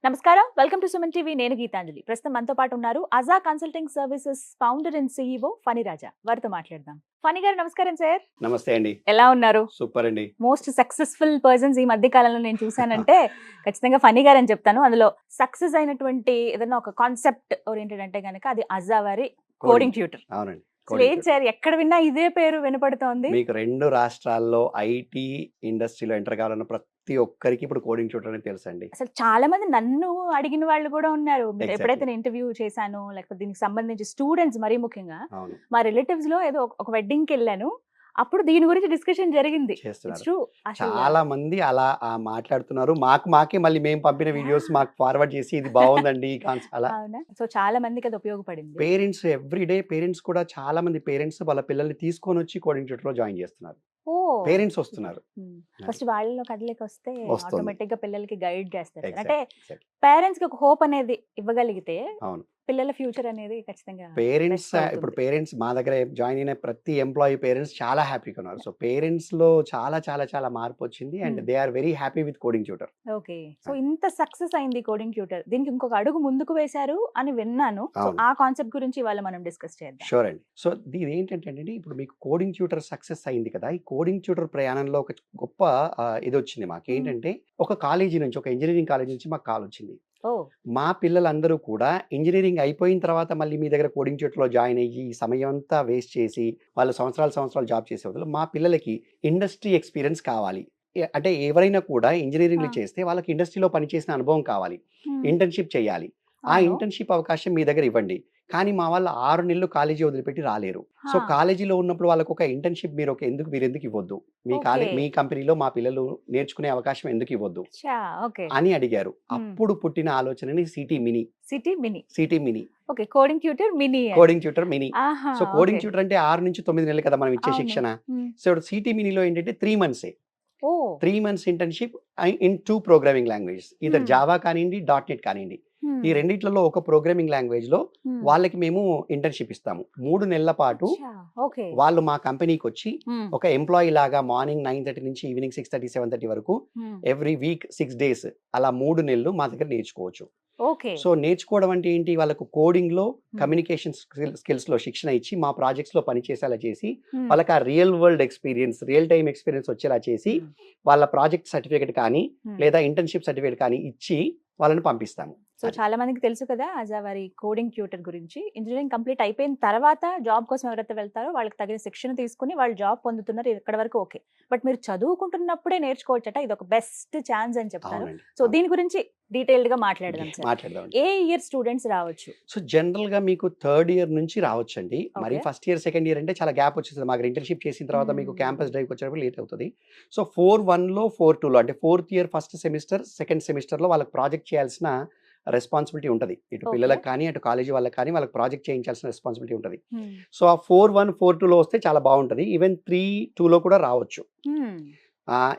నమస్కారం, welcome to Suman TV. నేను గీతాంజలి. ప్రస్తుతం మనతో పాటు ఉన్నారు Aja consulting services founder and CEO Phani Raja. వారితో మాట్లాడదాం. ఫణి గారు నమస్కారం సార్. నమస్తే అండి. ఎలా ఉన్నారు? సూపర్ అండి. మోస్ట్ సక్సెస్ఫుల్ పర్సన్స్ ఈ మధ్య కాలంలో నేను చూసానంటే ఖచ్చితంగా ఫణి గారు అని చెప్తాను. అందులో సక్సెస్ అయినటువంటి ఏదైనా ఒక కాన్సెప్ట్ ఓరియంటెడ్ అంటే కనుక అది అజా వారి కోడింగ్ ట్యూటర్. అవునండి. ఏం సార్, ఎక్కడ విన్నా ఇదే పేరు వినపడుతోంది. మీకు 2 రాష్ట్రాల్లో ఐటీ ఇండస్ట్రీలో ఎంటర్ కావాలన్న ప్రతి ఒక్కరికి ఇప్పుడు కోడింగ్ ట్యూటర్ అని తెలుసండి. అసలు చాలా మంది నన్ను అడిగిన వాళ్ళు కూడా ఉన్నారు. మీరు Exactly. ఎప్పుడైతే నేను ఇంటర్వ్యూ చేశాను, లేకపోతే దీనికి సంబంధించి స్టూడెంట్స్ మరీ ముఖ్యంగా అవును, మా రిలేటివ్స్ లో ఏదో ఒక వెడ్డింగ్ కి వెళ్ళాను. అప్పుడు దీని గురించి డిస్కషన్ జరిగింది. చేస్తున్నారు. It's true. అసలు చాలా మంది అలా మాట్లాడుతున్నారు. మాకే మళ్ళీ మేము పంపిన వీడియోస్ మాకు ఫార్వర్డ్ చేసి ఇది బాగుందండి ఈ కాన్సెప్ట్ అలా. అవునా? సో చాలా మందికి అది ఉపయోగపడింది. పేరెంట్స్ ఎవ్రీడే పేరెంట్స్ కూడా చాలా మంది పేరెంట్స్ వాళ్ళ పిల్లల్ని తీసుకొని వచ్చి కోడింగ్ ట్యూటర్ లో జాయిన్ చేస్తున్నారు. ఓ పేరెంట్స్ వస్తున్నారు. ఫస్ట్ వాళ్ళలో కదలిక వస్తే వస్తుంది. ఆటోమేటిక్ గా పిల్లలకి గైడ్ చేస్తారు. Exactly. అంటే Exactly. పేరెంట్స్ కి ఒక హోప్ అనేది ఇవ్వగలిగితే అవును, పిల్లల ఫ్యూచర్ అనేది ఖచ్చితంగా పేరెంట్స్ best అవుతుంది. ఇప్పుడు పేరెంట్స్ మా దగ్గర జాయిన్ అయిన ప్రతి ఎంప్లాయీ పేరెంట్స్ చాలా హ్యాపీగా ఉన్నారు. సో పేరెంట్స్ లో చాలా చాలా చాలా మార్పు వచ్చింది and they are very happy with coding tutor. Okay. So ఇంత సక్సెస్ అయింది కోడింగ్ ట్యూటర్. దీనికి ఇంకొక అడుగు ముందుకు వేశారు అని విన్నాను. సో అవును. ఆ కాన్సెప్ట్ గురించి ఇవాళ మనం డిస్కస్ చేద్దాం. షూర్ అండి. సో ఇది ఏంటంటే అండి, ఇప్పుడు మీకు కోడింగ్ ట్యూటర్ సక్సెస్ అయింది కదా, ఈ కోడింగ్ ట్యూటర్ ప్రయాణంలో ఒక గొప్ప ఇది వచ్చింది మాకు. ఏంటంటే ఒక కాలేజీ నుంచి, ఒక ఇంజనీరింగ్ కాలేజ్ నుంచి మాకు కాల్ వచ్చింది. ఓ మా పిల్లలందరూ కూడా ఇంజనీరింగ్ అయిపోయిన తర్వాత మళ్ళీ మీ దగ్గర కోడింగ్ ట్యూటర్లో జాయిన్ అయ్యి ఈ సమయం అంతా వేస్ట్ చేసి వాళ్ళు సంవత్సరాలు జాబ్ చేసే బదులు మా పిల్లలకి ఇండస్ట్రీ ఎక్స్పీరియన్స్ కావాలి. అంటే ఎవరైనా కూడా ఇంజనీరింగ్లు చేస్తే వాళ్ళకి ఇండస్ట్రీలో పనిచేసిన అనుభవం కావాలి, ఇంటర్న్షిప్ చేయాలి. ఆ అవును. ఇంటర్న్షిప్ అవకాశం మీ దగ్గర ఇవ్వండి. కానీ మా వాళ్ళు 6 నెలలు కాలేజీ వదిలిపెట్టి రాలేరు. సో హా. కాలేజీలో ఉన్నప్పుడు వాళ్ళకి ఒక ఇంటర్న్షిప్ మీరు ఎందుకు ఇవ్వద్దు, Okay. మీ కంపెనీలో మా పిల్లలు నేర్చుకునే అవకాశం ఎందుకు ఇవ్వద్దు చా, ఓకే. అని అడిగారు. అప్పుడు పుట్టిన ఆలోచనని city mini okay, coding tutor mini. Coding tutor mini. ఆహా, సో కోడింగ్ ఓకే. ట్యూటర్ అంటే 6 నుంచి 9 నెలలు కదా మనం ఇచ్చే అవును. శిక్షణ. మ్మ్. సో సిటీ మినీలో ఏంటంటే 3 మంత్సే, ఓ 3 months internship in 2 programming languages, either Java కానివ్వండి, .NET కానివ్వండి. మ్మ్. ఈ రెండిట్లలో ఒక ప్రోగ్రామింగ్ లాంగ్వేజ్ లో మ్మ్. వాళ్ళకి మేము ఇంటర్న్షిప్ ఇస్తాము. 3 నెలల పాటు చా, ఓకే. వాళ్ళు మా కంపెనీకి వచ్చి మ్మ్. ఒక ఎంప్లాయీ లాగా మార్నింగ్ 9:30 నుంచి ఈవినింగ్ 6:30 7:30 వరకు మ్మ్. ఎవ్రీ వీక్ 6 days అలా 3 నెలలు మా దగ్గర నేర్చుకోవచ్చు. ఓకే. సో నేర్చుకోవడం అంటే ఏంటి, వాళ్ళకు కోడింగ్ లో కమ్యూనికేషన్ స్కిల్స్ లో శిక్షణ ఇచ్చి మా ప్రాజెక్ట్స్ లో పనిచేసేలా చేసి మ్మ్. వాళ్ళకి ఆ real world experience, real time experience వచ్చేలా చేసి మ్మ్. వాళ్ళ ప్రాజెక్ట్ సర్టిఫికేట్ కానీ మ్మ్. లేదా ఇంటర్న్షిప్ సర్టిఫికేట్ కానీ ఇచ్చి వాళ్ళని పంపిస్తాము. సో చాలా మందికి తెలుసు కదా అజా వారి కోడింగ్ ట్యూటర్ గురించి. ఇంజనీరింగ్ కంప్లీట్ అయిపోయిన తర్వాత జాబ్ కోసం ఎవరైతే వెళ్తారో వాళ్ళకి తగిన శిక్షణ తీసుకుని వాళ్ళు జాబ్ పొందుతున్నారు. ఇక్కడ వరకు ఓకే. బట్ మీరు చదువుకుంటున్నప్పుడే నేర్చుకోవచ్చట, ఇది ఒక బెస్ట్ ఛాన్స్ అని చెప్తారు. అవునండి. సో దీని గురించి డీటెయిల్డ్ గా మాట్లాడదాం సార్. మాట్లాడదాం. ఏ ఇయర్ స్టూడెంట్స్ రావచ్చు? సో జనరల్ గా మీకు 3rd ఇయర్ నుంచి రావచ్చండి. మరి Okay. First year second year అంటే చాలా గ్యాప్ వచ్చేస్తుంది. మాకు ఇంటర్న్షిప్ చేసిన తర్వాత మీకు Hmm. క్యాంపస్ డ్రైవ్ వచ్చేటప్పుడు లేట్ అవుతుంది. సో 4-1లో 4-2లో అంటే 4th year first semester second semester లో వాళ్ళకి ప్రాజెక్ట్ చేయాల్సిన రెస్పాన్సిబిలిటీ ఉంటుంది. ఇటు Okay. పిల్లలకు కానీ అటు కాలేజీ వాళ్ళకి కానీ వాళ్ళకి ప్రాజెక్ట్ చేయించాల్సిన రెస్పాన్సిబిలిటీ ఉంటుంది. Hmm. సో ఆ 4-1 4-2లో వస్తే చాలా బాగుంటుంది. ఈవెన్ 3-2లో కూడా రావచ్చు. Hmm.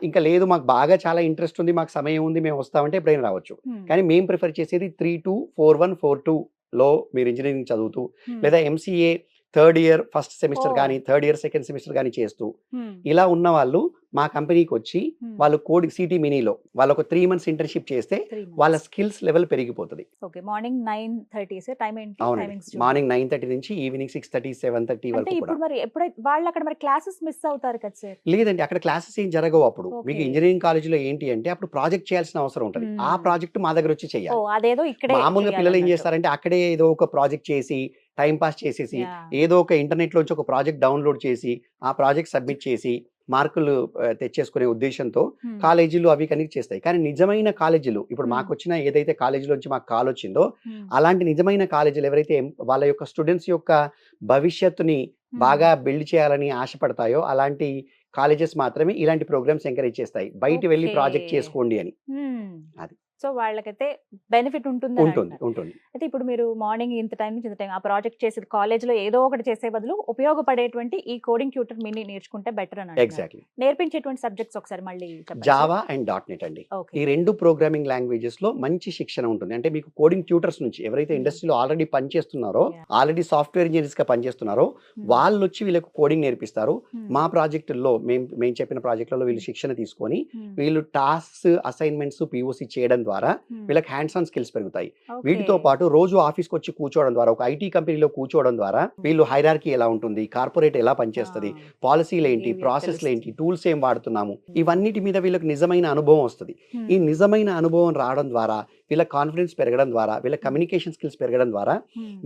ఇంకా లేదు మాకు బాగా చాలా ఇంట్రెస్ట్ ఉంది, మాకు సమయం ఉంది, మేము వస్తామంటే ఎప్పుడైనా రావచ్చు. Hmm. కానీ మేము ప్రిఫర్ చేసేది 3-2 4-1 4-2లో మీరు ఇంజనీరింగ్ చదువుతూ Hmm. లేదా MCA 3rd year first semester Oh. కానీ 3rd ఇయర్ సెకండ్ సెమిస్టర్ కానీ చేస్తూ Hmm. ఇలా ఉన్న వాళ్ళు మా కంపెనీకి వచ్చి Hmm. వాళ్ళు కోడింగ్ సిటీ మినీలో వాళ్ళు ఒక 3 months ఇంటర్న్షిప్ చేస్తే 3 months. వాళ్ళ స్కిల్స్ లెవెల్ పెరిగిపోతుంది. ఓకే, మార్నింగ్ 9:30 సార్ టైం ఏంటి? అవునండి, టైమింగ్స్ మార్నింగ్ 9:30 నుంచి ఈవినింగ్ 6:30 7:30 అంటే వరకు కూడా. ఇప్పుడు మరి ఎప్పుడైతే వాళ్ళు అక్కడ మరి క్లాసెస్ మిస్ అవుతారు కదా సార్? లేదండి, అక్కడ క్లాసెస్ ఏం జరగవు. అప్పుడు Okay. మీకు ఇంజనీరింగ్ కాలేజీలో ఏంటి అంటే అప్పుడు ప్రాజెక్ట్ చేయాల్సిన అవసరం ఉంటుంది. ఆ Hmm. ప్రాజెక్ట్ మా దగ్గర వచ్చి ఓ చేయాలి. అదేదో ఇక్కడే మామూలుగా పిల్లలు ఏం చేయాలన్నట్టు. చేస్తారంటే అక్కడే ఏదో ఒక ప్రాజెక్ట్ చేసి టైం పాస్ చేసేసి Yeah. ఏదో ఒక ఇంటర్నెట్ లోంచి ఒక ప్రాజెక్ట్ డౌన్లోడ్ చేసి ఆ ప్రాజెక్ట్ సబ్మిట్ చేసి మార్కులు తెచ్చేసుకునే ఉద్దేశంతో Hmm. కాలేజీలు అవి కనెక్ట్ చేస్తాయి. కానీ నిజమైన కాలేజీలు ఇప్పుడు Hmm. మాకు వచ్చిన ఏదైతే కాలేజీలోంచి మాకు కాల్ వచ్చిందో Hmm. అలాంటి నిజమైన కాలేజీలు ఎవరైతే వాళ్ళ యొక్క స్టూడెంట్స్ యొక్క భవిష్యత్తుని Hmm. బాగా బిల్డ్ చేయాలని ఆశపడతాయో అలాంటి కాలేజెస్ మాత్రమే ఇలాంటి ప్రోగ్రామ్స్ ఎంకరేజ్ చేస్తాయి. బయట వెళ్ళి ప్రాజెక్ట్ Okay. చేసుకోండి అని. Hmm. అది. సో వాళ్ళకైతే బెనిఫిట్ ఉంటుంది. ఉంటుంది. అయితే ఇప్పుడు మీరు మార్నింగ్ ఇంత టైం నుంచి ఇంత టైం ఆ ప్రాజెక్ట్ చేసేది కాలేజ్లో ఏదో ఒకటి చేసే బదులు ఉపయోగపడేటువంటి ఈ కోడింగ్ ట్యూటర్ మినీ నేర్చుకుంటే బెటర్ అని అంటున్నారు. ఎగ్జాక్ట్లీ. నేర్పించేటువంటి సబ్జెక్ట్స్ ఒకసారి మళ్ళీ చెప్పండి. జావా అండ్ .NET అండి. ఓకే. ఈ 2 ప్రోగ్రామింగ్ లాంగ్వేజెస్ లో మంచి శిక్షణ ఉంటుంది. అంటే మీకు కోడింగ్ ట్యూటర్స్ నుంచి ఎవరైతే Hmm. ఇండస్ట్రీలో ఆల్రెడీ పనిచేస్తున్నారో, Yeah. ఆల్రెడీ సాఫ్ట్వేర్ ఇంజనీర్స్ గా పనిచేస్తున్నారో వాళ్ళు వచ్చి వీళ్ళకి కోడింగ్ నేర్పిస్తారు. మా ప్రాజెక్టుల్లో మేము చెప్పిన ప్రాజెక్టులలో వీళ్ళు శిక్షణ తీసుకొని వీళ్ళు టాస్క్స్ అసైన్మెంట్స్ POC చేయడం ద్వారా వీళ్ళకి హ్యాండ్స్ ఆన్ స్కిల్స్ పెరుగుతాయి. ఓకే. వీటితో పాటు రోజు ఆఫీస్కి వచ్చి కూర్చోవడం ద్వారా, ఒక ఐటీ కంపెనీలో కూర్చోవడం ద్వారా వీళ్ళు హైరార్కీ ఎలా ఉంటుంది, కార్పొరేట్ ఎలా పనిచేస్తుంది, పాలసీలు ఏంటి, ఇవి ప్రాసెస్లు ఏంటి, తెలుస్తుంది. టూల్స్ ఏం వాడుతున్నాము, ఇవన్నిటి మీద వీళ్ళకి నిజమైన అనుభవం వస్తుంది. ఈ నిజమైన అనుభవం రావడం ద్వారా వీళ్ళ కాన్ఫిడెన్స్ పెరగడం ద్వారా, వీళ్ళ కమ్యూనికేషన్ స్కిల్స్ పెరగడం ద్వారా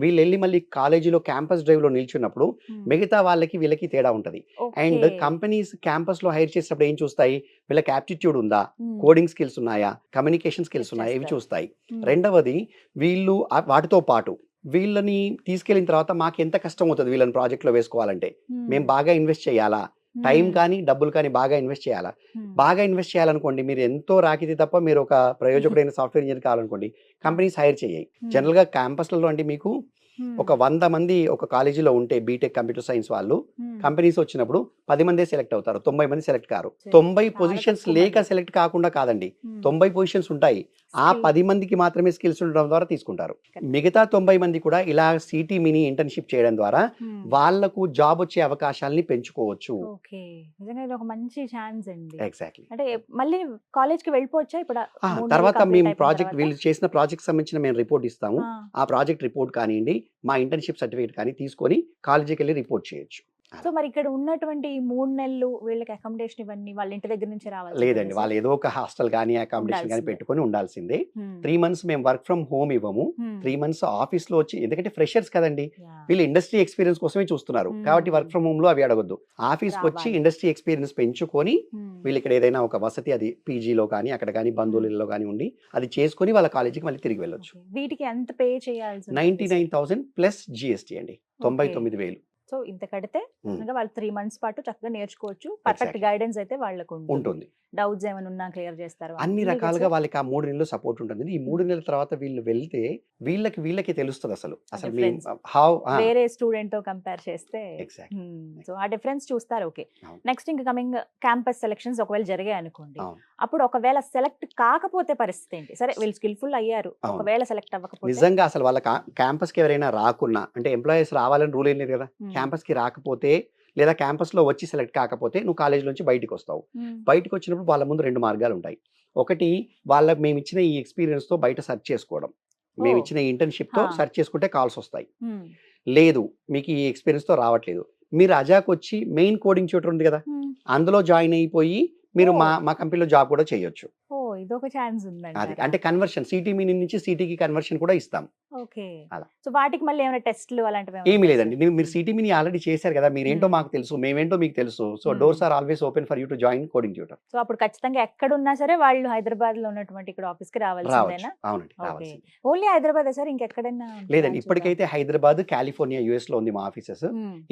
వీళ్ళు వెళ్ళి మళ్ళీ కాలేజీలో క్యాంపస్ డ్రైవ్ లో నిల్చున్నప్పుడు మిగతా వాళ్ళకి వీళ్ళకి తేడా ఉంటుంది. అండ్ కంపెనీస్ క్యాంపస్ లో హైర్ చేసినప్పుడు ఏం చూస్తాయి, వీళ్ళకి యాప్టిట్యూడ్ ఉందా, కోడింగ్ స్కిల్స్ ఉన్నాయా, కమ్యూనికేషన్ స్కిల్స్ ఉన్నాయా, ఇవి చూస్తాయి. రెండవది వీళ్ళు వాటితో పాటు వీళ్ళని తీసుకెళ్ళిన తర్వాత మాకు ఎంత కష్టం అవుతుంది వీళ్ళని ప్రాజెక్ట్ లో వేసుకోవాలంటే, మేము బాగా ఇన్వెస్ట్ చేయాలా, టైం కానీ డబ్బులు కానీ బాగా ఇన్వెస్ట్ చేయాలా. బాగా ఇన్వెస్ట్ చేయాలనుకోండి, మీరు ఎంతో రాకితే తప్ప మీరు ఒక ప్రయోజకుడైన సాఫ్ట్వేర్ ఇంజనీర్ కావాలనుకోండి, కంపెనీస్ హైర్ చేయాయి. జనరల్గా క్యాంపస్లలో అంటే మీకు ఒక 100 మంది ఒక కాలేజీలో ఉంటే బీటెక్ కంప్యూటర్ సైన్స్ వాళ్ళు కంపెనీస్ వచ్చినప్పుడు 10 మందే సెలెక్ట్ అవుతారు, 90 మంది సెలెక్ట్ కారు. 90 పొజిషన్స్ లేక సెలెక్ట్ కాకుండా కాదండి, 90 పొజిషన్స్ ఉంటాయి, ఆ 10 మందికి మాత్రమే స్కిల్స్ ఉండడం ద్వారా తీసుకుంటారు. మిగతా 90 మంది కూడా ఇలా సిటీ మినీ ఇంటర్న్షిప్ చేయడం ద్వారా వాళ్లకు జాబ్ వచ్చే అవకాశాలని పెంచుకోవచ్చు. ఒక మంచి ఛాన్స్ అండి. ఎగ్జాక్ట్లీ. అంటే మళ్ళీ కాలేజ్ కి వెళ్ళిపోవచ్చా ఇప్పుడు? తర్వాత మేము ప్రాజెక్ట్ వీళ్ళు చేసిన ప్రాజెక్ట్ సంబంధించిన మేము రిపోర్ట్ ఇస్తాము. ఆ ప్రాజెక్ట్ రిపోర్ట్ కానివ్వండి, మా ఇంటర్న్షిప్ సర్టిఫికేట్ కానీ తీసుకొని కాలేజీకి వెళ్ళి రిపోర్ట్ చేయొచ్చు. సో మరి ఇక్కడ ఉన్నటువంటి ఈ 3 నెలలు వీళ్ళకి అకామిడేషన్ ఇవన్నీ వాళ్ళ ఇంటి దగ్గర నుంచి రావాలి లేదండి, వాళ్ళు ఏదో ఒక హాస్టల్ కానీ అకామిడేషన్ కానీ పెట్టుకొని ఉండాల్సిందే. 3 మంత్స్ మేము వర్క్ ఫ్రమ్ హోమ్ ఇవ్వము, 3 మంత్స్ ఆఫీస్ లో వచ్చి, ఎందుకంటే ఫ్రెషర్స్ కదండి, వీళ్ళు ఇండస్ట్రీ ఎక్స్పీరియన్స్ కోసమే చూస్తున్నారు కాబట్టి వర్క్ ఫ్రమ్ హోమ్ లో అవి అడగొద్దు. ఆఫీస్కి వచ్చి ఇండస్ట్రీ ఎక్స్పీరియన్స్ పెంచుకొని వీళ్ళు ఇక్కడ ఏదైనా ఒక వసతి, అది పీజీలో కానీ అక్కడ కానీ బంధువులలో కానీ ఉండి అది చేసుకొని వాళ్ళ కాలేజీకి మళ్ళీ తిరిగి వెళ్ళొచ్చు. వీటికి ఎంత పే చేయాలి? 99,000 ప్లస్ జిఎస్టీ అండి, 99,000. సో ఇంత కడితే వాళ్ళు 3 మంత్స్ పాటు చక్కగా నేర్చుకోవచ్చు. పర్ఫెక్ట్ గైడెన్స్ అయితే వాళ్ళకు ఉంటుంది. డౌట్స్ ఏమైనా ఉన్నా క్లియర్ చేస్తారు, అన్ని రకాలుగా వాళ్ళకి ఆ 3 నెలలు సపోర్ట్ ఉంటుంది. ఈ 3 నెలల తర్వాత వీళ్ళు వెళ్తే వీళ్ళకి తెలుస్తుంది అసలు వేరే స్టూడెంట్ తో కంపేర్ చేస్తే. సో ఆ డిఫరెన్స్ చూస్తారు. ఓకే, నెక్స్ట్ ఇంకా కమింగ్ క్యాంపస్ సెలక్షన్స్ ఒకవేళ జరిగాయి అనుకోండి, అప్పుడు ఒకవేళ సెలెక్ట్ కాకపోతే పరిస్థితి ఏంటి? సరే వీళ్ళు స్కిల్ఫుల్ అయ్యారు, ఒకవేళ సెలెక్ట్ అవ్వకపోతే నిజంగా అసలు వాళ్ళ క్యాంపస్ కి ఎవరైనా రాకున్నా, అంటే ఎంప్లాయీస్ రావాలని రూల్ ఏం లేదు కదా, క్యాంపస్ కి రాకపోతే లేదా క్యాంపస్ లో వచ్చి సెలెక్ట్ కాకపోతే నువ్వు కాలేజ్ నుంచి బయటకు వస్తావు. బయటకు వచ్చినప్పుడు వాళ్ళ ముందు 2 మార్గాలు ఉంటాయి. ఒకటి, మేము ఇచ్చిన ఈ ఎక్స్పీరియన్స్ తో బయట సెర్చ్ చేసుకోవడం, మేము ఇచ్చిన ఇంటర్న్షిప్ తో సెర్చ్ చేసుకుంటే కాల్స్ వస్తాయి. లేదు మీకు ఈ ఎక్స్పీరియన్స్ తో రావట్లేదు, మీరు అజాక్ వచ్చి మెయిన్ కోడింగ్ ట్యూటర్ ఉంది కదా, అందులో జాయిన్ అయిపోయి మీరు మా కంపెనీలో జాబ్ కూడా చేయొచ్చు. ఇదొక ఛాన్స్ ఉందండి. అది అంటే కన్వర్షన్, సిటీ మినీ నుంచి సిటీకి కన్వర్షన్ కూడా ఇస్తాం. ఓకే, అలా. సో వాటికి మళ్ళీ ఏమైనా టెస్ట్లు అలాంటివి ఏమీ లేదండి, మీరు సిటీ మినీ ఆల్రెడీ చేశారు కదా, మీరేంటో మాకు తెలుసు, మేమేంటో మీకు తెలుసు. So doors are always open for you to join coding tutor. So అప్పుడు ఖచ్చితంగా ఎక్కడ ఉన్నా సరే వాళ్ళు హైదరాబాద్ లో ఉన్నటువంటి ఇక్కడ ఆఫీస్ కి రావాల్సిందేనా? అవునండి, రావాలి. ఓన్లీ హైదరాబాద్ సార్, ఇంకెక్కడైనా? లేదండి, ఇప్పటికైతే హైదరాబాద్, కాలిఫోర్నియా, యుఎస్ లో ఉంది మా ఆఫీసెస్.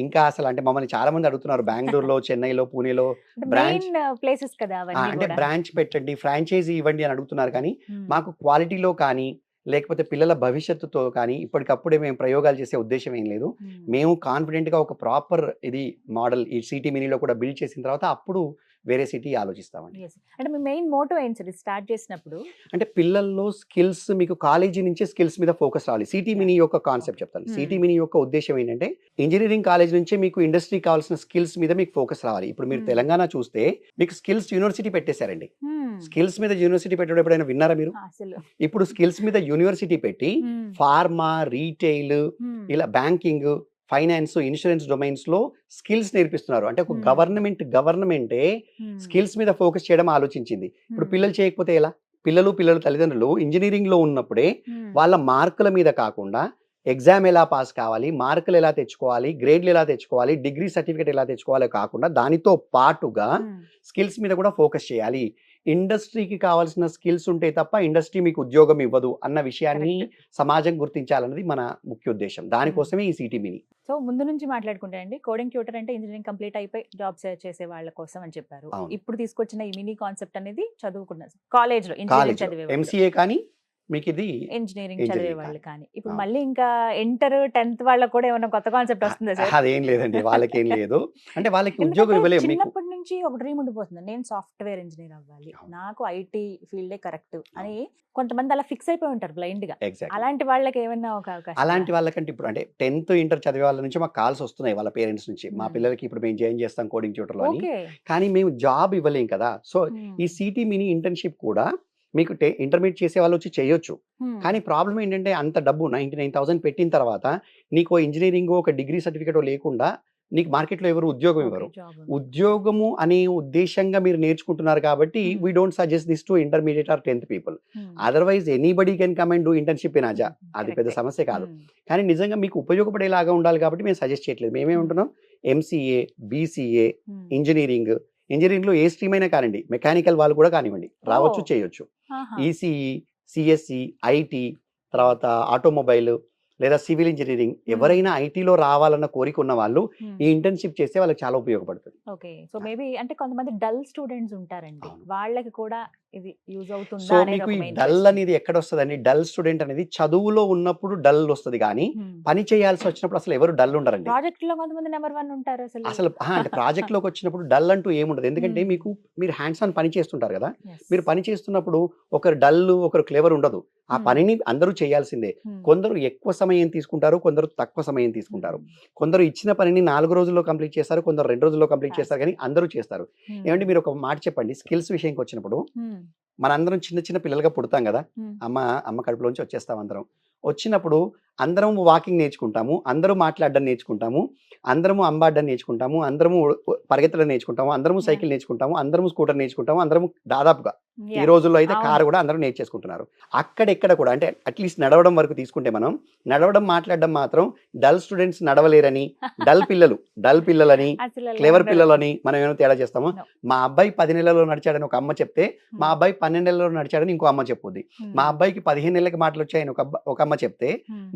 ఇంకా అసలు అంటే మమ్మల్ని చాలా మంది అడుగుతున్నారు, బెంగళూరులో, చెన్నైలో, పూణేలో బ్రాంచ్ ప్లేసెస్ కదా, అంటే బ్రాంచ్ పెట్టండి, ఫ్రాంచైజీ ఇవ్వండి అని అడుగుతున్నారు. కానీ మాకు క్వాలిటీలో కానీ లేకపోతే పిల్లల భవిష్యత్తుతో కానీ ఇప్పటికప్పుడే మేము ప్రయోగాలు చేసే ఉద్దేశం ఏం లేదు. మేము కాన్ఫిడెంట్ గా ఒక ప్రాపర్ ఇది మోడల్ ఈ సిటీ మినీలో కూడా బిల్డ్ చేసిన తర్వాత అప్పుడు వేరే సిటీ ఆలోచిస్తామండి. అంటే మీ మెయిన్ మోటో ఏంటి సార్ స్టార్ట్ చేసినప్పుడు? అంటే పిల్లల్లో స్కిల్స్, మీకు కాలేజీ నుంచే స్కిల్స్ మీద ఫోకస్ రావాలి. సిటీ మినీ యొక్క కాన్సెప్ట్ చెప్తాను. సిటీ మినీ యొక్క ఉద్దేశం ఏంటంటే ఇంజనీరింగ్ కాలేజ్ నుంచే మీకు ఇండస్ట్రీ కావాల్సిన స్కిల్స్ మీద మీకు ఫోకస్ రావాలి. ఇప్పుడు మీరు తెలంగాణ చూస్తే మీకు స్కిల్స్ యూనివర్సిటీ పెట్టేశారండి. స్కిల్స్ మీద యూనివర్సిటీ పెట్టడం ఎప్పుడైనా విన్నారా మీరు? ఇప్పుడు స్కిల్స్ మీద యూనివర్సిటీ పెట్టి ఫార్మా, రీటైల్, ఇలా బ్యాంకింగ్, ఫైనాన్స్, ఇన్సూరెన్స్ డొమైన్స్ లో స్కిల్స్ నేర్పిస్తున్నారు. అంటే ఒక గవర్నమెంటే స్కిల్స్ మీద ఫోకస్ చేయడం ఆలోచించింది. ఇప్పుడు పిల్లలు చేయకపోతే ఎలా? పిల్లల తల్లిదండ్రులు ఇంజనీరింగ్ లో ఉన్నప్పుడే వాళ్ళ మార్కుల మీద కాకుండా ఎగ్జామ్ ఎలా పాస్ కావాలి, మార్కులు ఎలా తెచ్చుకోవాలి, గ్రేడ్లు ఎలా తెచ్చుకోవాలి, డిగ్రీ సర్టిఫికేట్ ఎలా తెచ్చుకోవాలి కాకుండా దానితో పాటుగా స్కిల్స్ మీద కూడా ఫోకస్ చేయాలి. ఇండస్ట్రీకి కావాల్సిన స్కిల్స్ ఉంటే తప్ప ఇండస్ట్రీ మీకు ఉద్యోగం ఇవ్వదు అన్న విషయాన్ని సమాజం గుర్తించాలన్నది మన ముఖ్య ఉద్దేశం. దానికోసమే ఈ సిటీ మినీ. సో ముందు నుంచి మాట్లాడుకుంటే అండి, కోడింగ్ ట్యూటర్ అంటే ఇంజనీరింగ్ కంప్లీట్ అయిపోయి జాబ్ చేసే వాళ్ళ కోసం అని చెప్పారు. ఇప్పుడు తీసుకొచ్చిన ఈ మినీ కాన్సెప్ట్ అనేది చదువుకున్నారు కాలేజ్ లో, ఇంజనీరింగ్ చదివే ఎంసీఏ కానీ మీకు ఇది ఇంజనీరింగ్ చదివే వాళ్ళు కానీ. ఇప్పుడు మళ్ళీ ఇంకా ఇంటర్ 10th వాళ్ళకి కూడా ఏమైనా కొత్త కాన్సెప్ట్ వస్తుందా సార్? అదేం లేదండి, వాళ్ళకేం లేదు. అంటే వాళ్ళకి ఉద్యోగం ఇవ్వలేము. చిన్నప్పటి నుంచి ఒక డ్రీమ్ ఉండిపోతుంది, నేను సాఫ్ట్వేర్ ఇంజనీర్ అవ్వాలి, నాకు ఐటీ ఫీల్డే కరెక్ట్ అని కొంతమంది అలా ఫిక్స్ అయిపోయి ఉంటారు బ్లైండ్ గా. అలాంటి వాళ్ళకి ఏమైనా ఒక అవకాశం? అలాంటి వాళ్ళకంటే ఇప్పుడు అంటే 10th ఇంటర్ చదివే వాళ్ళ నుంచి మాకు కాల్స్ వస్తున్నాయి వాళ్ళ పేరెంట్స్ నుంచి, మా పిల్లలకి ఇప్పుడు మేము జాయిన్ చేస్తాం కోడింగ్ ట్యూటర్ లో అని. కానీ మేము జాబ్ ఇవ్వలేం కదా. సో ఈ సిటీ మినీ ఇంటర్న్షిప్ కూడా మీకు ఇంటర్మీడియట్ చేసే వాళ్ళు వచ్చి చేయొచ్చు. కానీ ప్రాబ్లం ఏంటంటే అంత డబ్బు 99,000 పెట్టిన తర్వాత నీకు ఇంజినీరింగ్ ఒక డిగ్రీ సర్టిఫికేట్ లేకుండా నీకు మార్కెట్లో ఎవరు ఉద్యోగం ఇవ్వరు. ఉద్యోగము అనే ఉద్దేశంగా మీరు నేర్చుకుంటున్నారు కాబట్టి we don't suggest this to intermediate or 10th people. Otherwise anybody can come and do internship in Aja. అది పెద్ద సమస్య కాదు. కానీ నిజంగా మీకు ఉపయోగపడేలాగా ఉండాలి కాబట్టి మేము సజెస్ట్ చేయట్లేదు. మేమేమంటున్నాం, ఎంసీఏ, బీసీఏ, ఇంజనీరింగ్లో ఏ స్ట్రీమ్ అయినా కానివ్వండి, మెకానికల్ వాళ్ళు కూడా కానివ్వండి రావచ్చు, చేయొచ్చు. ఈసీఈ, సిఎస్సి, ఐటీ, తర్వాత ఆటోమొబైల్ లేదా సివిల్ ఇంజనీరింగ్, ఎవరైనా ఐటీలో రావాలన్న కోరిక ఉన్న వాళ్ళు ఈ ఇంటర్న్షిప్ చేస్తే వాళ్ళకి చాలా ఉపయోగపడుతుంది. ఓకే. సో మేబీ అంటే కొంతమంది డల్ స్టూడెంట్స్ ఉంటారండి, వాళ్ళకి కూడా ఇది యూజ్ సో అవుతుందా అనేది మీకు ఒక ఈ మెయిన్ డల్ క్వశ్చన్. అనేది ఎక్కడ వస్తుందండి? డల్ స్టూడెంట్ అనేది చదువులో ఉన్నప్పుడు డల్ వస్తుంది, కానీ పని చేయాల్సి వచ్చినప్పుడు అసలు ఎవరు డల్ ఉండరండి. ప్రాజెక్ట్ లో కొంతమంది నెంబర్ 1 ఉంటారు అసలు. అంటే ప్రాజెక్ట్ లోకి వచ్చినప్పుడు డల్ అంటూ ఏముండదు. ఎందుకంటే మీరు హ్యాండ్స్ ఆన్ పని చేస్తుంటారు కదా. మీరు పని చేస్తున్నప్పుడు ఒకరు డల్, ఒకరు క్లెవర్ ఉండదు. ఆ పనిని అందరూ చేయాల్సిందే. కొందరు ఎక్కువ సమయం తీసుకుంటారు, కొందరు తక్కువ సమయం తీసుకుంటారు. కొందరు ఇచ్చిన పనిని 4 రోజుల్లో కంప్లీట్ చేస్తారు, కొందరు 2 రోజుల్లో కంప్లీట్ చేస్తారు, కానీ అందరూ చేస్తారు. ఏమంటే మీరు ఒక మాట చెప్పండి, స్కిల్స్ విషయంకి వచ్చినప్పుడు మనందరం చిన్న చిన్న పిల్లలుగా పుడతాం కదా. అమ్మ కడుపులోంచి వచ్చేస్తాం అందరం. వచ్చినప్పుడు అందరం వాకింగ్ నేర్చుకుంటాము, అందరూ మాట్లాడడం నేర్చుకుంటాము, అందరము అంబాడడం నేర్చుకుంటాము, అందరము పరిగెత్తడం నేర్చుకుంటాము, అందరము సైకిల్ నేర్చుకుంటాము, అందరము స్కూటర్ నేర్చుకుంటాము, అందరము దాదాపుగా ఈ రోజుల్లో అయితే కారు కూడా అందరూ నేర్చేసుకుంటున్నారు. అక్కడెక్కడ కూడా అంటే అట్లీస్ట్ నడవడం వరకు తీసుకుంటే మనం నడవడం, మాట్లాడడం మాత్రం డల్ స్టూడెంట్స్ నడవలేరని, డల్ పిల్లలని, క్లెవర్ పిల్లలని మనం ఏమైనా తేడా చేస్తాము. మా అబ్బాయి 10 నెలల్లో నడిచాడని ఒక అమ్మ చెప్తే, మా అబ్బాయి 12 నెలల్లో నడిచాడని ఇంకో అమ్మ చెప్పుద్ది. మా అబ్బాయికి 15 నెలలకి మాటలు వచ్చాయని ఒక అమ్మ చెప్తే,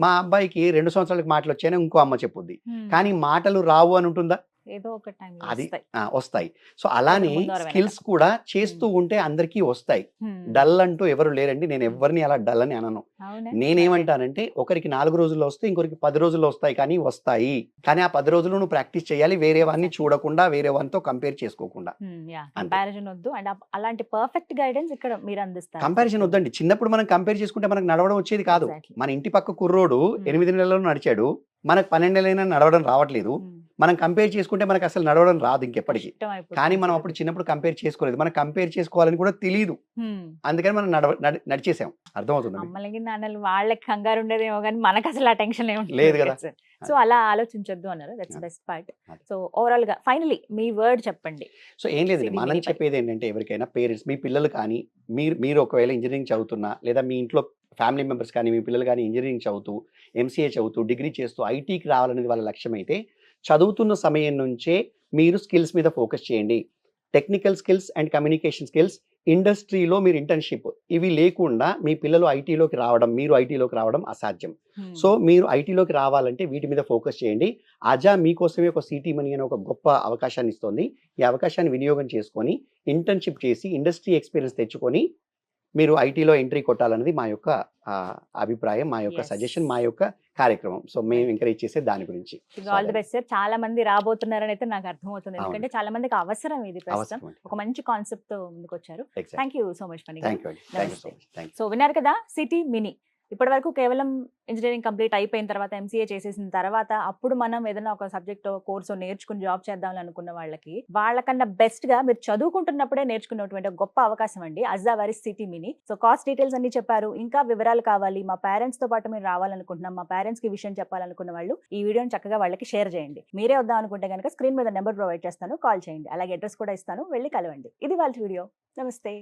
మా అబ్బాయికి 2 సంవత్సరాలకి మాటలు వచ్చాయని ఇంకో అమ్మ చెప్పుద్ది. కానీ మాటలు రావు అని ఉంటుందా? ఏదో ఒక టైం అది వస్తాయి. సో అలానే స్కిల్స్ కూడా చేస్తూ ఉంటే అందరికీ వస్తాయి. డల్ అంటూ ఎవరు లేరండి. నేను ఎవరిని అలా డల్ అని అనను. నేనేమంటానంటే ఒకరికి 4 రోజుల్లో వస్తే ఇంకొకరికి 10 రోజుల్లో వస్తాయి, కానీ వస్తాయి. కానీ ఆ 10 రోజులు నువ్వు ప్రాక్టీస్ చేయాలి, వేరే వాడిని చూడకుండా, వేరే వారితో కంపేర్ చేసుకోకుండా. కంపారిజన్ వద్దు. అండ్ అలాంటి పర్ఫెక్ట్ గైడెన్స్ ఇక్కడ మీరు అందిస్తారు. కంపారిజన్ వద్దండి. చిన్నప్పుడు మనం కంపేర్ చేసుకుంటే మనకు నడవడం వచ్చేది కాదు. మన ఇంటి పక్క కుర్రోడు 8 నెలల్లో నడిచాడు, మనకు 12 నెలలైనా నడవడం రావట్లేదు. మనం కంపేర్ చేసుకుంటే మనకు అసలు నడవడం రాదు ఇంకెప్పటికీ. కానీ మనం అప్పుడు చిన్నప్పుడు కంపేర్ చేసుకోలేదు, మనం కంపేర్ చేసుకోవాలని కూడా తెలియదు. అందుకని మనం నడిచేసాం. అర్థమవుతుంది. అమ్మలకి నాన్నలు వాళ్ళకి కంగారు ఉండేదేమో కానీ మనకు అసలు ఆ టెన్షన్ లేదు కదా. సో అలా ఆలోచించొద్దు అన్నారు. That's best part. So overall గా ఫైనలీ మీ వర్డ్ చెప్పండి. సో ఏం లేదు, మనం చెప్పేది ఏంటంటే ఎవరికైనా పేరెంట్స్, మీ పిల్లలు కానీ మీరు ఒకవేళ ఇంజనీరింగ్ చదువుతున్నా, లేదా మీ ఇంట్లో ఫ్యామిలీ మెంబర్స్ కానీ మీ పిల్లలు కానీ ఇంజనీరింగ్ చదువుతూ, ఎంసీఏ చదువుతూ, డిగ్రీ చేస్తూ ఐటీకి రావాలనేది వాళ్ళ లక్ష్యం అయితే, చదువుతున్న సమయం నుంచే మీరు స్కిల్స్ మీద ఫోకస్ చేయండి. Technical skills and communication skills, ఇండస్ట్రీలో మీరు ఇంటర్న్షిప్, ఇవి లేకుండా మీ పిల్లలు ఐటీలోకి రావడం, మీరు ఐటీలోకి రావడం అసాధ్యం. సో మీరు ఐటీలోకి రావాలంటే వీటి మీద ఫోకస్ చేయండి. అజా మీకోసమే ఒక సిటీ మనీ అనే ఒక గొప్ప అవకాశాన్ని ఇస్తుంది. ఈ అవకాశాన్ని వినియోగం చేసుకొని ఇంటర్న్షిప్ చేసి ఇండస్ట్రీ ఎక్స్పీరియన్స్ తెచ్చుకొని మీరు ఐటీలో ఎంట్రీ కొట్టాలన్నది మా యొక్క అభిప్రాయం, మా యొక్క సజెషన్, మా యొక్క కార్యక్రమం. సో మేము ఎంకరేజ్ చేసే దాని గురించి. All the best sir. చాలా మంది రాబోతున్నారని అయితే నాకు అర్థమవుతుంది, ఎందుకంటే చాలా మందికి అవసరం ఇది ప్రస్తుతం. ఒక మంచి కాన్సెప్ట్ తో ముందుకు వచ్చారు. Thank you so much. So విన్నారు కదా, సిటీ మినీ. ఇప్పటి వరకు కేవలం ఇంజనీరింగ్ కంప్లీట్ అయిపోయిన తర్వాత, ఎంసీఏ చేసేసిన తర్వాత, అప్పుడు మనం ఏదైనా ఒక సబ్జెక్ట్ కోర్సు నేర్చుకుని జాబ్ చేద్దామని అనుకున్న వాళ్ళకన్నా బెస్ట్ గా మీరు చదువుకుంటున్నప్పుడే నేర్చుకున్నటువంటి ఒక గొప్ప అవకాశం అండి అజా వారి city mini. So cost details అన్ని చెప్పారు. ఇంకా వివరాలు కావాలి, మా పేరెంట్స్ తో పాటు మీరు రావాలనుకుంటున్నాం, మా పేరెంట్స్ కి విషయం చెప్పాలనుకున్న వాళ్ళు ఈ వీడియోని చక్కగా వాళ్ళకి షేర్ చేయండి. మీరే వద్దాం అనుకుంటే కనుక స్క్రీన్ మీద నెంబర్ ప్రొవైడ్ చేస్తాను, కాల్ చేయండి. అలాగే అడ్రస్ కూడా ఇస్తాను, వెళ్ళి కలవండి. ఇది వాళ్ళ వీడియో. నమస్తే.